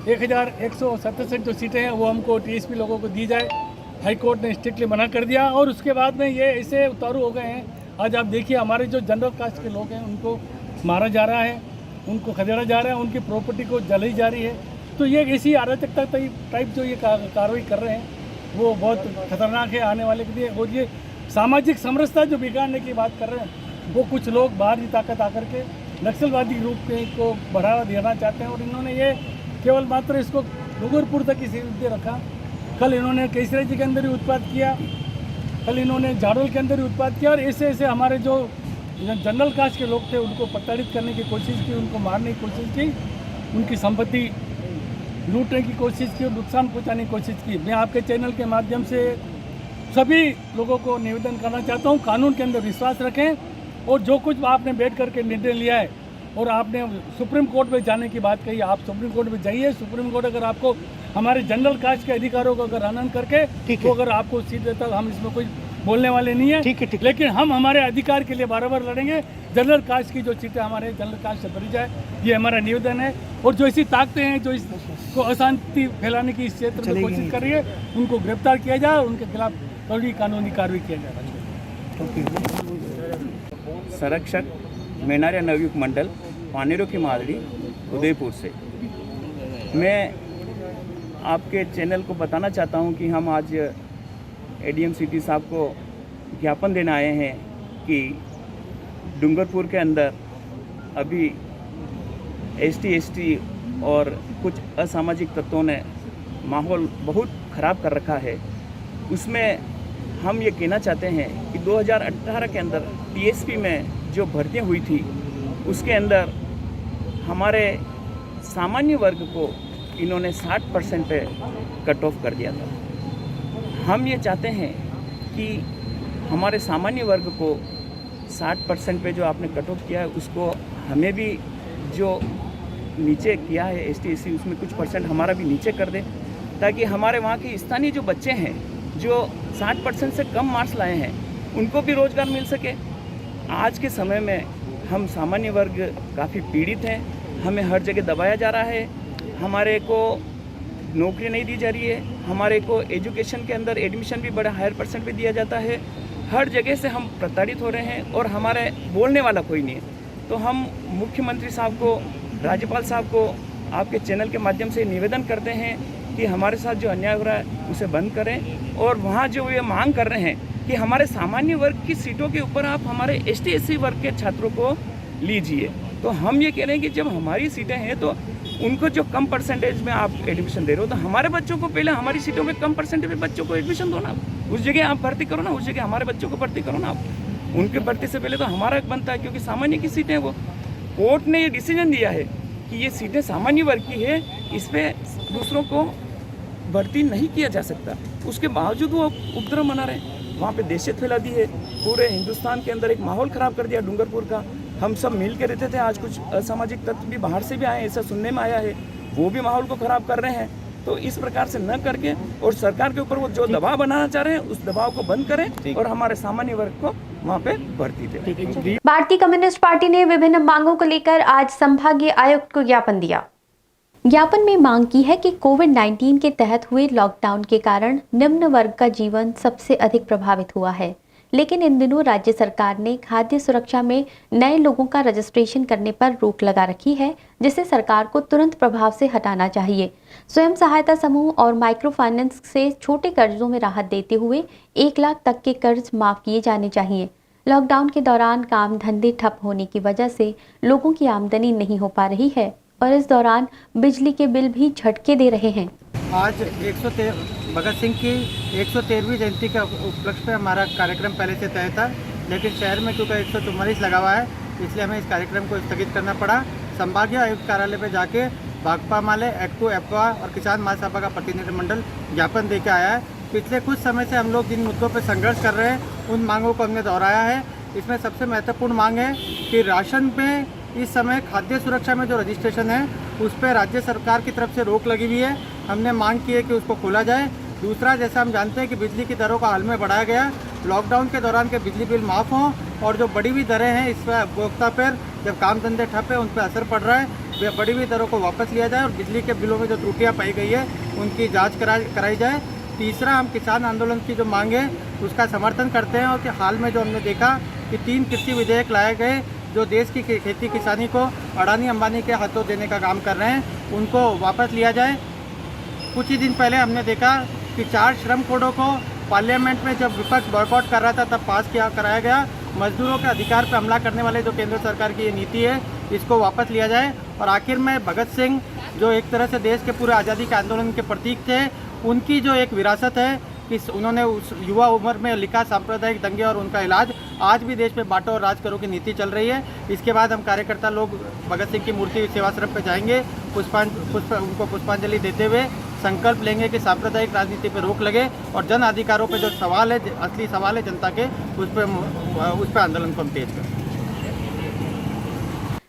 1167 जो सीटें हैं वो हमको TSP लोगों को दी जाए। हाई कोर्ट ने स्ट्रिक्टली मना कर दिया और उसके बाद में ये ऐसे उतारू हो गए हैं। आज आप देखिए हमारे जो जनरल कास्ट के लोग हैं उनको मारा जा रहा है, उनको खदेड़ा जा रहा है, उनकी प्रॉपर्टी को जलाई जा रही है। तो ये ऐसी अराजकता टाइप जो ये कार्रवाई कर रहे हैं वो बहुत खतरनाक है आने वाले के लिए। और ये सामाजिक समरसता जो बिगाड़ने की बात कर रहे हैं वो कुछ लोग बाहर की ताकत आकर के नक्सलवादी रूप को बढ़ावा देना चाहते हैं। और इन्होंने ये केवल मात्र इसको डूंगरपुर तक ही सीमित रखा। कल इन्होंने केसरिया जी के अंदर ही उत्पात किया, कल इन्होंने जाडोल के अंदर ही उत्पात किया और ऐसे हमारे जो जनरल कास्ट के लोग थे उनको प्रताड़ित करने की कोशिश की, उनको मारने की कोशिश की, उनकी संपत्ति लूटने की कोशिश की और नुकसान पहुंचाने की कोशिश की। मैं आपके चैनल के माध्यम से सभी लोगों को निवेदन करना चाहता हूं, कानून के अंदर विश्वास रखें और जो कुछ आपने बैठ करके निर्णय लिया है और आपने सुप्रीम कोर्ट में जाने की बात कही, आप सुप्रीम कोर्ट में जाइए। सुप्रीम कोर्ट अगर आपको हमारे जनरल कास्ट के अधिकारों को अगर हनन करके तो अगर आपको सीट देता हम इसमें कोई बोलने वाले नहीं है। ठीक है, लेकिन हम हमारे अधिकार के लिए बार लड़ेंगे। जनरल कास्ट की जो सीटें हमारे जनरल कास्ट से भरी जाए, ये हमारा निवेदन है। और जो ऐसी ताकतें हैं जो इसको अशांति फैलाने की इस क्षेत्र में कोशिश कर रही है उनको गिरफ्तार किया जाए और उनके खिलाफ कड़ी कानूनी कार्रवाई किया जाए। संरक्षक मेनारिया नवयुग मंडल पानेरों की मादड़ी उदयपुर से मैं आपके चैनल को बताना चाहता हूं कि हम आज ADM सिटी साहब को ज्ञापन देने आए हैं कि डूंगरपुर के अंदर अभी ST ST और कुछ असामाजिक तत्वों ने माहौल बहुत ख़राब कर रखा है। उसमें हम ये कहना चाहते हैं कि 2018 के अंदर TSP में जो भर्तियाँ हुई थी उसके अंदर हमारे सामान्य वर्ग को इन्होंने 60% पे कट ऑफ कर दिया था। हम ये चाहते हैं कि हमारे सामान्य वर्ग को 60% पे जो आपने कट ऑफ किया है उसको हमें भी जो नीचे किया है ST SC उसमें कुछ परसेंट हमारा भी नीचे कर दे, ताकि हमारे वहाँ के स्थानीय जो बच्चे हैं जो 60% से कम मार्क्स लाए हैं उनको भी रोज़गार मिल सके। आज के समय में हम सामान्य वर्ग काफ़ी पीड़ित हैं, हमें हर जगह दबाया जा रहा है, हमारे को नौकरी नहीं दी जा रही है, हमारे को एजुकेशन के अंदर एडमिशन भी बड़ा हायर परसेंट पे दिया जाता है। हर जगह से हम प्रताड़ित हो रहे हैं और हमारे बोलने वाला कोई नहीं है। तो हम मुख्यमंत्री साहब को, राज्यपाल साहब को आपके चैनल के माध्यम से निवेदन करते हैं कि हमारे साथ जो अन्याय हो रहा है उसे बंद करें, और वहाँ जो ये मांग कर रहे हैं कि हमारे सामान्य वर्ग की सीटों के ऊपर आप हमारे ST SC वर्ग के छात्रों को लीजिए। तो हम ये कह रहे हैं कि जब हमारी सीटें हैं तो उनको जो कम परसेंटेज में आप एडमिशन दे रहे हो, तो हमारे बच्चों को पहले हमारी सीटों में कम परसेंटेज में बच्चों को एडमिशन दो ना, उस जगह आप भर्ती करो ना, उस जगह हमारे बच्चों को भर्ती करो ना आप। उनके भर्ती से पहले तो हमारा हक बनता है, क्योंकि सामान्य की सीटें वो, कोर्ट ने ये डिसीजन दिया है कि ये सीटें सामान्य वर्ग की है, इस पर दूसरों को भर्ती नहीं किया जा सकता। उसके बावजूद वो उपद्रव मना रहे हैं, वहाँ पे दहशत फैला दी है, पूरे हिंदुस्तान के अंदर एक माहौल ख़राब कर दिया डूंगरपुर का। हम सब मिल के रहते थे, आज कुछ असामाजिक तत्व भी बाहर से भी आए, ऐसा सुनने में आया है, वो भी माहौल को ख़राब कर रहे हैं। तो इस प्रकार से न करके, और सरकार के ऊपर वो जो दबाव बनाना चाह रहे हैं उस दबाव को बंद करें और हमारे सामान्य वर्ग को वहाँ पे भर्ती दें। भारतीय कम्युनिस्ट पार्टी ने विभिन्न मांगों को लेकर आज संभागीय आयुक्त को ज्ञापन दिया। ज्ञापन में मांग की है कि कोविड-19 के तहत हुए लॉकडाउन के कारण निम्न वर्ग का जीवन सबसे अधिक प्रभावित हुआ है, लेकिन इन दिनों राज्य सरकार ने खाद्य सुरक्षा में नए लोगों का रजिस्ट्रेशन करने पर रोक लगा रखी है, जिसे सरकार को तुरंत प्रभाव से हटाना चाहिए। स्वयं सहायता समूह और माइक्रो फाइनेंस से छोटे कर्जों में राहत देते हुए 1 लाख तक के कर्ज माफ किए जाने चाहिए। लॉकडाउन के दौरान काम धंधे ठप होने की वजह से लोगों की आमदनी नहीं हो पा रही है और इस दौरान बिजली के बिल भी झटके दे रहे हैं। आज भगत सिंह की 113वीं जयंती के उपलक्ष्य पे हमारा कार्यक्रम पहले से तय था, लेकिन शहर में क्योंकि 144 लगा हुआ है, इसलिए हमें इस कार्यक्रम को स्थगित करना पड़ा। संभागीय आयुक्त कार्यालय पे जाके भाकपा माले, एक्टू, एपवा और किसान महासभा का प्रतिनिधिमंडल ज्ञापन दे के आया है। पिछले कुछ समय से हम लोग जिन मुद्दों पर संघर्ष कर रहे हैं उन मांगों को हमने दोहराया है। इसमें सबसे महत्वपूर्ण मांग है कि राशन में इस समय खाद्य सुरक्षा में जो रजिस्ट्रेशन है उस पर राज्य सरकार की तरफ से रोक लगी हुई है। हमने मांग की है कि उसको खोला जाए। दूसरा, जैसा हम जानते हैं कि बिजली की दरों का हाल में बढ़ाया गया, लॉकडाउन के दौरान के बिजली बिल माफ़ हों और जो बढ़ी हुई दरें हैं इस पर उपभोक्ता पर जब काम धंधे ठप है उन पर असर पड़ रहा है, वे बढ़ी हुई दरों को वापस लिया जाए और बिजली के बिलों में जो त्रुटियाँ पाई गई है उनकी जाँच कराई जाए। तीसरा, हम किसान आंदोलन की जो मांग है उसका समर्थन करते हैं और कि हाल में जो हमने देखा कि 3 कृषि विधेयक लाए गए जो देश की खेती किसानी को अडानी अंबानी के हाथों देने का काम कर रहे हैं, उनको वापस लिया जाए। कुछ ही दिन पहले हमने देखा कि 4 श्रम कोडों को पार्लियामेंट में जब विपक्ष बॉयकॉट कर रहा था तब पास कराया गया। मजदूरों के अधिकार पर हमला करने वाले जो केंद्र सरकार की ये नीति है इसको वापस लिया जाए। और आखिर में भगत सिंह जो एक तरह से देश के पूरे आज़ादी के आंदोलन के प्रतीक थे, उनकी जो एक विरासत है कि उन्होंने उस युवा उम्र में लिखा सांप्रदायिक दंगे और उनका इलाज, आज भी देश में बांटो और राज करो की नीति चल रही है। इसके बाद हम कार्यकर्ता लोग भगत सिंह की मूर्ति सेवाश्रम पर जाएंगे, उनको पुष्पांजलि देते हुए संकल्प लेंगे कि सांप्रदायिक राजनीति पर रोक लगे और जन अधिकारों पर जो सवाल है, असली सवाल है जनता के, उस पर आंदोलन को हम तेज करें।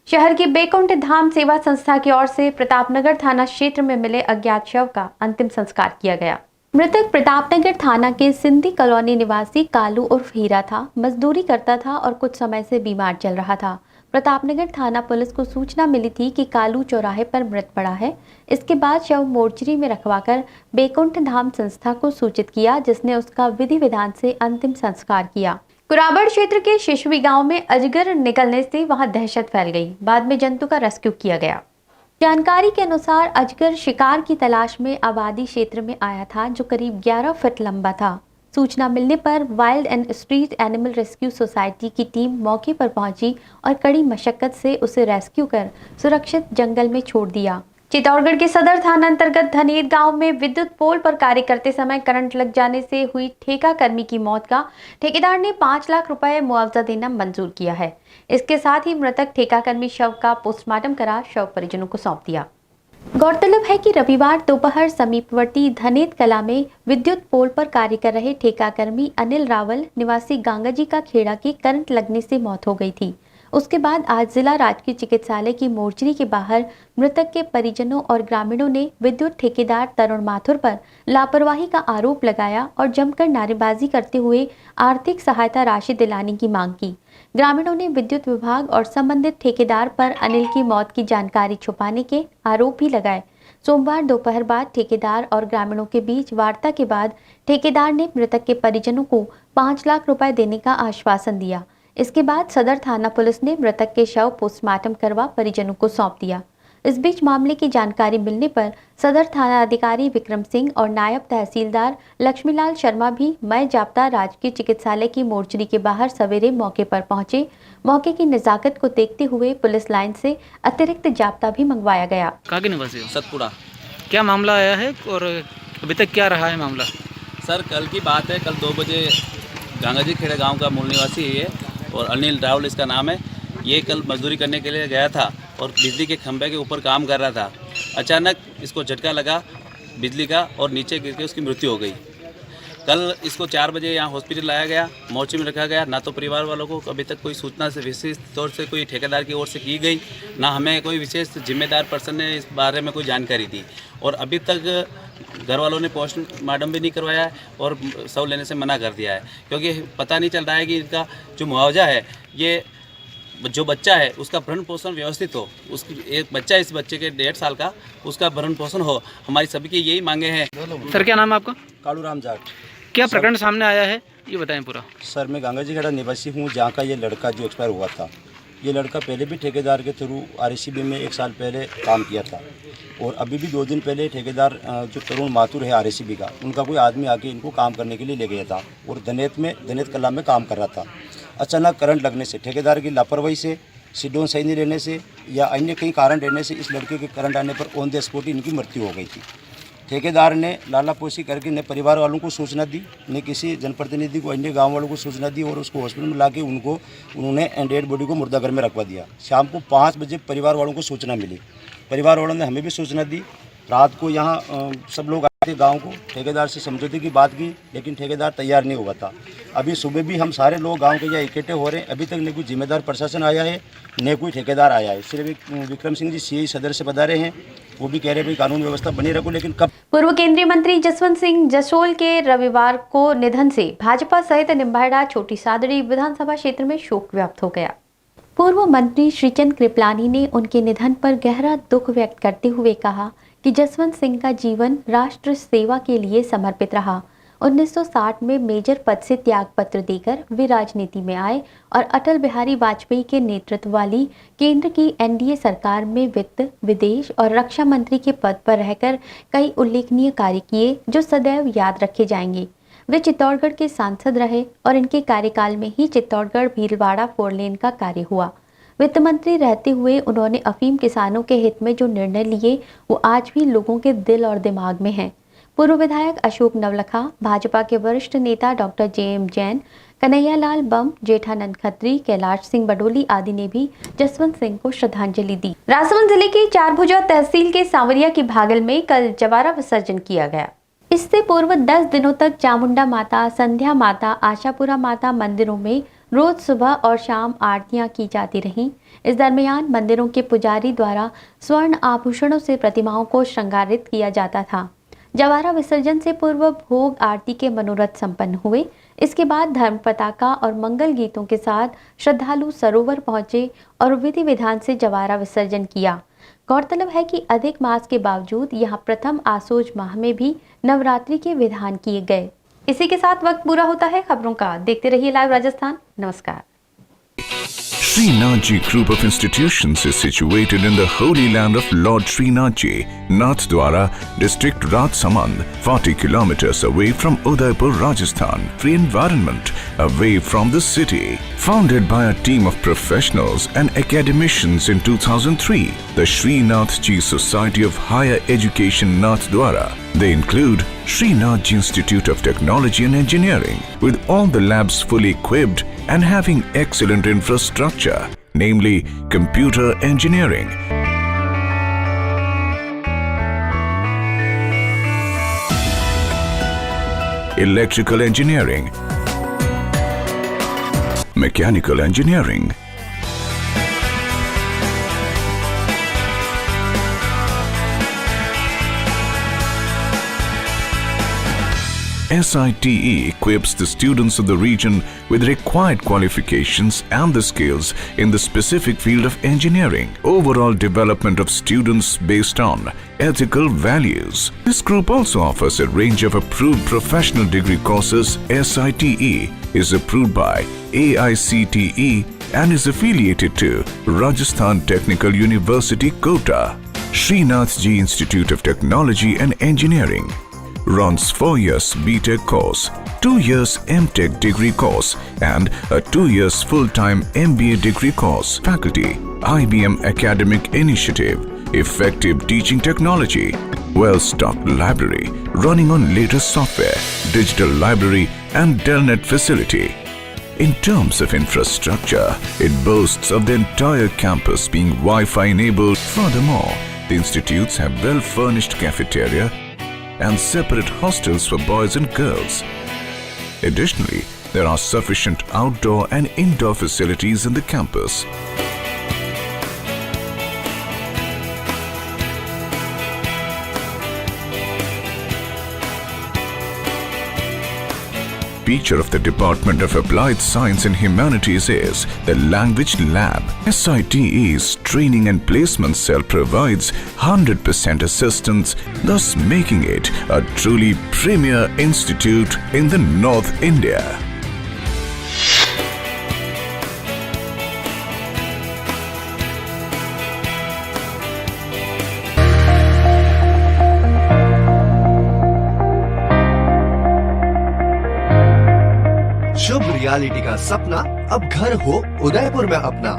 शहर की बैकुंठ धाम सेवा संस्था की ओर से प्रतापनगर थाना क्षेत्र में मिले अज्ञात शव का अंतिम संस्कार किया गया। मृतक प्रतापनगर थाना के सिंधी कॉलोनी निवासी कालू उर्फ हीरा था। मजदूरी करता था और कुछ समय से बीमार चल रहा था। प्रतापनगर थाना पुलिस को सूचना मिली थी कि कालू चौराहे पर मृत पड़ा है। इसके बाद शव मोर्चरी में रखवाकर बैकुंठ धाम संस्था को सूचित किया, जिसने उसका विधि विधान से अंतिम संस्कार किया। कुराबड़ क्षेत्र के शिशवी गांव में अजगर निकलने से वहां दहशत फैल गई। बाद में जंतु का रेस्क्यू किया गया। जानकारी के अनुसार अजगर शिकार की तलाश में आबादी क्षेत्र में आया था, जो करीब 11 फीट लंबा था। सूचना मिलने पर wild and street animal rescue society की टीम मौके पर पहुंची और कड़ी मशक्कत से उसे रेस्क्यू कर सुरक्षित जंगल में छोड़ दिया। चित्तौड़गढ़ के सदर थाना अंतर्गत धनेर गांव में विद्युत पोल पर कार्य करते समय करंट लग जाने से हुई ठेका कर्मी की मौत का ठेकेदार ने 5 लाख रुपए मुआवजा देना मंजूर किया है। इसके साथ ही मृतक ठेका कर्मी शव का पोस्टमार्टम करा शव परिजनों को सौंप दिया। गौरतलब है कि रविवार दोपहर समीपवर्ती धनेत कला में विद्युत पोल पर कार्य कर रहे ठेका कर्मी अनिल रावल निवासी गांगाजी का खेड़ा की करंट लगने से मौत हो गई थी। उसके बाद आज जिला राजकीय चिकित्सालय की मोर्चरी के बाहर मृतक के परिजनों और ग्रामीणों ने विद्युत ठेकेदार तरुण माथुर पर लापरवाही का आरोप लगाया और जमकर नारेबाजी करते हुए आर्थिक सहायता राशि दिलाने की मांग की। ग्रामीणों ने विद्युत विभाग और संबंधित ठेकेदार पर अनिल की मौत की जानकारी छुपाने के आरोप भी लगाए। सोमवार दोपहर बाद ठेकेदार और ग्रामीणों के बीच वार्ता के बाद ठेकेदार ने मृतक के परिजनों को 5 लाख रुपए देने का आश्वासन दिया। इसके बाद सदर थाना पुलिस ने मृतक के शव पोस्टमार्टम करवा परिजनों को सौंप दिया। इस बीच मामले की जानकारी मिलने पर सदर थाना अधिकारी विक्रम सिंह और नायब तहसीलदार लक्ष्मीलाल शर्मा भी मय जाप्ता राजकीय चिकित्सालय की मोर्चरी के बाहर सवेरे मौके पर पहुंचे। मौके की नजाकत को देखते हुए पुलिस लाइन से अतिरिक्त जाप्ता भी मंगवाया गया। कहाँ के निवासी हो? सतपुड़ा। क्या मामला आया है और अभी तक क्या रहा है मामला? सर कल की बात है, कल 2 बजे गंगाजी खेड़ा गांव का मूल निवासी है और अनिल राहुल इसका नाम है। ये कल मजदूरी करने के लिए गया था और बिजली के खंभे के ऊपर काम कर रहा था। अचानक इसको झटका लगा बिजली का और नीचे गिर के उसकी मृत्यु हो गई। कल इसको 4 बजे यहाँ हॉस्पिटल लाया गया, मोर्चे में रखा गया। ना तो परिवार वालों को अभी तक कोई सूचना से विशेष तौर से कोई ठेकेदार की ओर से की गई, ना हमें कोई विशेष जिम्मेदार पर्सन ने इस बारे में कोई जानकारी दी। और अभी तक घर वालों ने पोस्टमार्टम भी नहीं करवाया है और शव लेने से मना कर दिया है, क्योंकि पता नहीं चल रहा है कि इनका जो मुआवजा है, ये जो बच्चा है उसका भरण पोषण व्यवस्थित हो। उसकी एक बच्चा, इस बच्चे के 1.5 साल का, उसका भरण पोषण हो। हमारी सभी की यही मांगे हैं। सर क्या नाम है आपका? कालू राम जाट। क्या प्रकरण सामने आया है ये बताएं पूरा। सर मैं गंगाजी खेड़ा निवासी हूँ, जहाँ का ये लड़का जो एक्सपायर हुआ था। ये लड़का पहले भी ठेकेदार के थ्रू RACB में 1 साल पहले काम किया था और अभी भी 2 दिन पहले ठेकेदार जो तरुण माथुर है RACB का, उनका कोई आदमी आके इनको काम करने के लिए ले गया था और दनेत कला में काम कर रहा था। अचानक करंट लगने से, ठेकेदार की लापरवाही से, सीडोन सही नहीं रहने से या अन्य कई कारण रहने से इस लड़के के करंट आने पर ऑन द स्पॉट इनकी मृत्यु हो गई थी। ठेकेदार ने लालापोशी करके न परिवार वालों को सूचना दी, न किसी जनप्रतिनिधि को, अन्य गांव वालों को सूचना दी और उसको हॉस्पिटल में लाके उन्होंने डेड बॉडी को मुर्दाघर में रखवा दिया। शाम को 5 बजे परिवार वालों को सूचना मिली। परिवार वालों ने हमें भी सूचना दी। रात को यहाँ सब लोग आए थे गाँव को, ठेकेदार से समझौते की बात की, लेकिन ठेकेदार तैयार नहीं हुआ था। अभी सुबह भी हम सारे लोग गांव के यहाँ इकट्ठे हो रहे हैं। अभी तक न कोई जिम्मेदार प्रशासन आया है, न कोई ठेकेदार आया है। सिर्फ विक्रम सिंह जी CI सदर से बता रहे हैं, वो भी कह रहे हैं भाई कानून व्यवस्था बनी रखो, लेकिन कब। पूर्व केंद्रीय मंत्री जसवंत सिंह जसोल के रविवार को निधन से भाजपा सहित निम्बाहेड़ा, छोटी सादड़ी विधानसभा क्षेत्र में शोक व्याप्त हो गया। पूर्व मंत्री श्रीचंद कृपलानी ने उनके निधन पर गहरा दुख व्यक्त करते हुए कहा कि जसवंत सिंह का जीवन राष्ट्र सेवा के लिए समर्पित रहा। 1960 में मेजर पद से त्याग पत्र देकर वे राजनीति में आए और अटल बिहारी वाजपेयी के नेतृत्व वाली केंद्र की NDA सरकार में वित्त, विदेश और रक्षा मंत्री के पद पर रहकर कई उल्लेखनीय कार्य किए जो सदैव याद रखे जाएंगे। वे चित्तौड़गढ़ के सांसद रहे और इनके कार्यकाल में ही चित्तौड़गढ़ भीलवाड़ा 4 लेन का कार्य हुआ। वित्त मंत्री रहते हुए उन्होंने अफीम किसानों के हित में जो निर्णय लिए वो आज भी लोगों के दिल और दिमाग में हैं। पूर्व विधायक अशोक नवलखा, भाजपा के वरिष्ठ नेता डॉक्टर JM जैन, कन्हैयालाल बम, जेठानंद खत्री, कैलाश सिंह बडोली आदि ने भी जसवंत सिंह को श्रद्धांजलि दी। राजसमंद जिले की चारभुजा तहसील के सांवरिया की भागल में कल जवारा विसर्जन किया गया। इससे पूर्व 10 दिनों तक चामुंडा माता, संध्या माता, आशापुरा माता मंदिरों में रोज सुबह और शाम आरतियां की जाती रहीं। इस दरमियान मंदिरों के पुजारी द्वारा स्वर्ण आभूषणों से प्रतिमाओं को श्रृंगारित किया जाता था। जवारा विसर्जन से पूर्व भोग आरती के मनोरथ संपन्न हुए। इसके बाद धर्म पताका और मंगल गीतों के साथ श्रद्धालु सरोवर पहुंचे और विधि विधान से जवारा विसर्जन किया। गौरतलब है कि अधिक मास के बावजूद यहां प्रथम आसोज माह में भी नवरात्रि के विधान किए गए। इसी के साथ वक्त पूरा होता है खबरों का। देखते रहिए लाइव राजस्थान। नमस्कार। Srinathji Group of Institutions is situated in the holy land of Lord Srinathji, Nathdwara, district Rajsamand, 40 kilometers away from Udaipur, Rajasthan. Free environment away from the city. Founded by a team of professionals and academicians in 2003, the Srinathji Society of Higher Education Nathdwara. They include Srinathji Institute of Technology and Engineering, with all the labs fully equipped and having excellent infrastructure, namely computer engineering, electrical engineering, mechanical engineering, SITE equips the students of the region with required qualifications and the skills in the specific field of engineering. Overall development of students based on ethical values. This group also offers a range of approved professional degree courses. SITE is approved by AICTE and is affiliated to Rajasthan Technical University, Kota. Srinathji Institute of Technology and Engineering runs 4 years BTech course, 2 years MTech degree course and a 2 years full-time MBA degree course. Faculty, IBM Academic Initiative, effective teaching technology, well-stocked library running on latest software, digital library and Telnet facility. In terms of infrastructure, it boasts of the entire campus being Wi-Fi enabled. Furthermore, the institutes have well-furnished cafeteria and separate hostels for boys and girls. Additionally, there are sufficient outdoor and indoor facilities in the campus. Feature of the Department of Applied Science and Humanities is the Language Lab. SITE's training and placement cell provides 100% assistance, thus making it a truly premier institute in the North India. Shubh reality का सपना अब घर हो उदयपुर में अपना।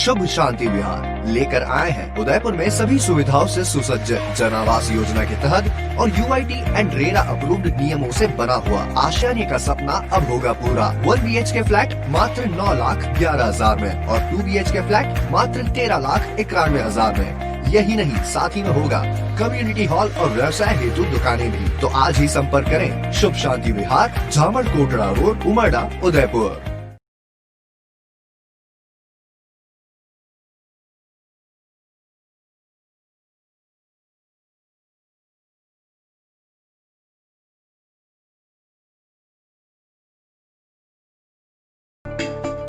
शुभ शांति विहार लेकर आए हैं उदयपुर में सभी सुविधाओं से सुसज्ज जन आवास योजना के तहत और UIT एंड रेरा अप्रूव्ड नियमों से बना हुआ आशियाने का सपना अब होगा पूरा। 1 BHK फ्लैट मात्र 9,11,000 में और 2 BHK फ्लैट मात्र 13,91,000 में। यही नहीं, साथ ही में होगा कम्युनिटी हॉल और व्यवसाय हेतु दुकानें भी। तो आज ही संपर्क करें शुभ शांति विहार, झामड़ कोटड़ा रोड, उमरडा, उदयपुर।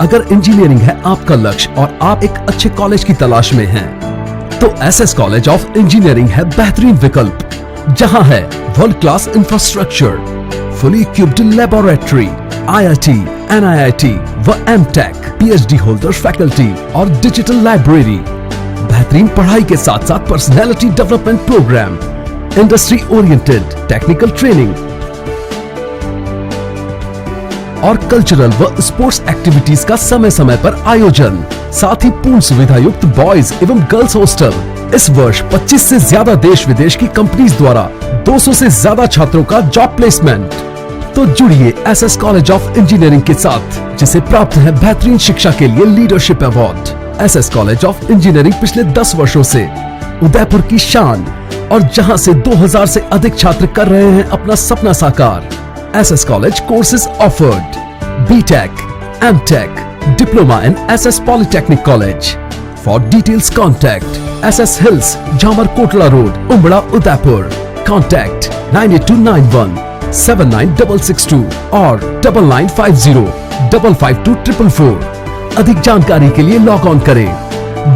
अगर इंजीनियरिंग है आपका लक्ष्य और आप एक अच्छे कॉलेज की तलाश में हैं, तो SS कॉलेज ऑफ इंजीनियरिंग है बेहतरीन विकल्प, जहां है world class infrastructure, fully equipped laboratory, IIT, NIIT व MTech, PhD होल्डर फैकल्टी और डिजिटल लाइब्रेरी, बेहतरीन पढ़ाई के साथ साथ personality development programme, industry oriented technical training और कल्चरल व स्पोर्ट्स एक्टिविटीज का समय समय पर आयोजन, साथ ही पूर्ण सुविधा युक्त बॉयज एवं गर्ल्स हॉस्टल। इस वर्ष 25 से ज्यादा देश विदेश की कंपनीज द्वारा 200 से ज्यादा छात्रों का जॉब प्लेसमेंट। तो जुड़िए SS कॉलेज ऑफ इंजीनियरिंग के साथ, जिसे प्राप्त है बेहतरीन शिक्षा के लिए leadership award. SS college of engineering पिछले 10 वर्षों से उदयपुर की शान और जहां से 2000 से अधिक छात्र कर रहे हैं अपना सपना साकार। SS College courses offered: BTech, MTech, Diploma in SS Polytechnic College. For details, contact SS Hills, Jhamar Kotla Road, Umbra, Udaipur. Contact 98291 79662 और 9950 552 444। अधिक जानकारी के लिए लॉग ऑन करें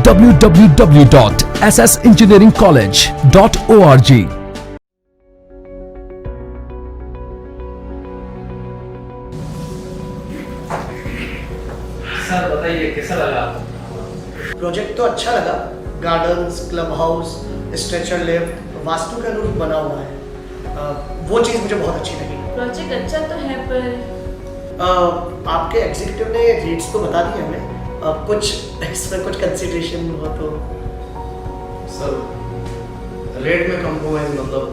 www.ssengineeringcollege.org। सर बताइए कैसा लगा आपको? प्रोजेक्ट तो अच्छा लगा। Gardens, club house, stretcher lift vastu के अनुरूप बना हुआ है। वो चीज़ मुझे बहुत अच्छी लगी। प्रोजेक्ट अच्छा तो है पर आपके एग्जीक्यूटिव ने रेट्स तो बता दिए हमें, कुछ इसमें कुछ कंसिडरेशन हो तो। सर रेट में कॉम्प्रोमाइज मतलब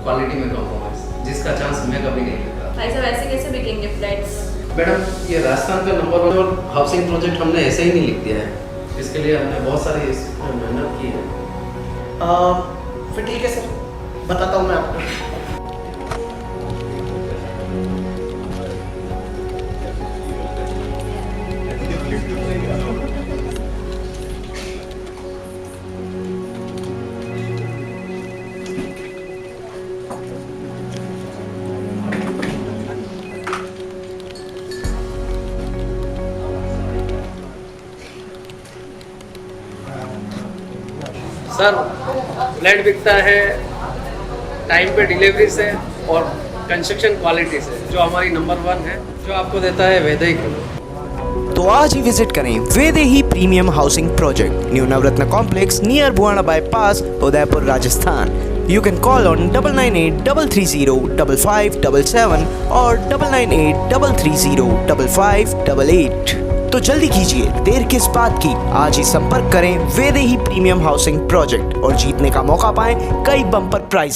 क्वालिटी में कॉम्प्रोमाइज, जिसका चांस मैं कभी नहीं लेता। भाई साहब ऐसे कैसे बिकेंगे फ्लैट्स? मैडम ये राजस्थान का नंबर 1 हाउसिंग प्रोजेक्ट हमने ऐसे ही नहीं लिख दिया है, इसके लिए हमने बहुत सारी मेहनत की है। फिर ठीक है सर, बताता हूँ मैं आपको। सर फ्लैट बिकता है टाइम पे डिलीवरी से और कंस्ट्रक्शन क्वालिटी से, जो हमारी नंबर 1 है, जो आपको देता है वैदिक। तो आज ही विजिट करें Vaidehi premium housing project, new Navratna complex near Buana bypass, Udaipur, Rajasthan. You can call on 9983305577 और 9983305588। तो जल्दी कीजिए, देर किस बात की, आज ही संपर्क करें वेदेही प्रीमियम हाउसिंग प्रोजेक्ट और जीतने का मौका पाएं कई बम्पर प्राइज।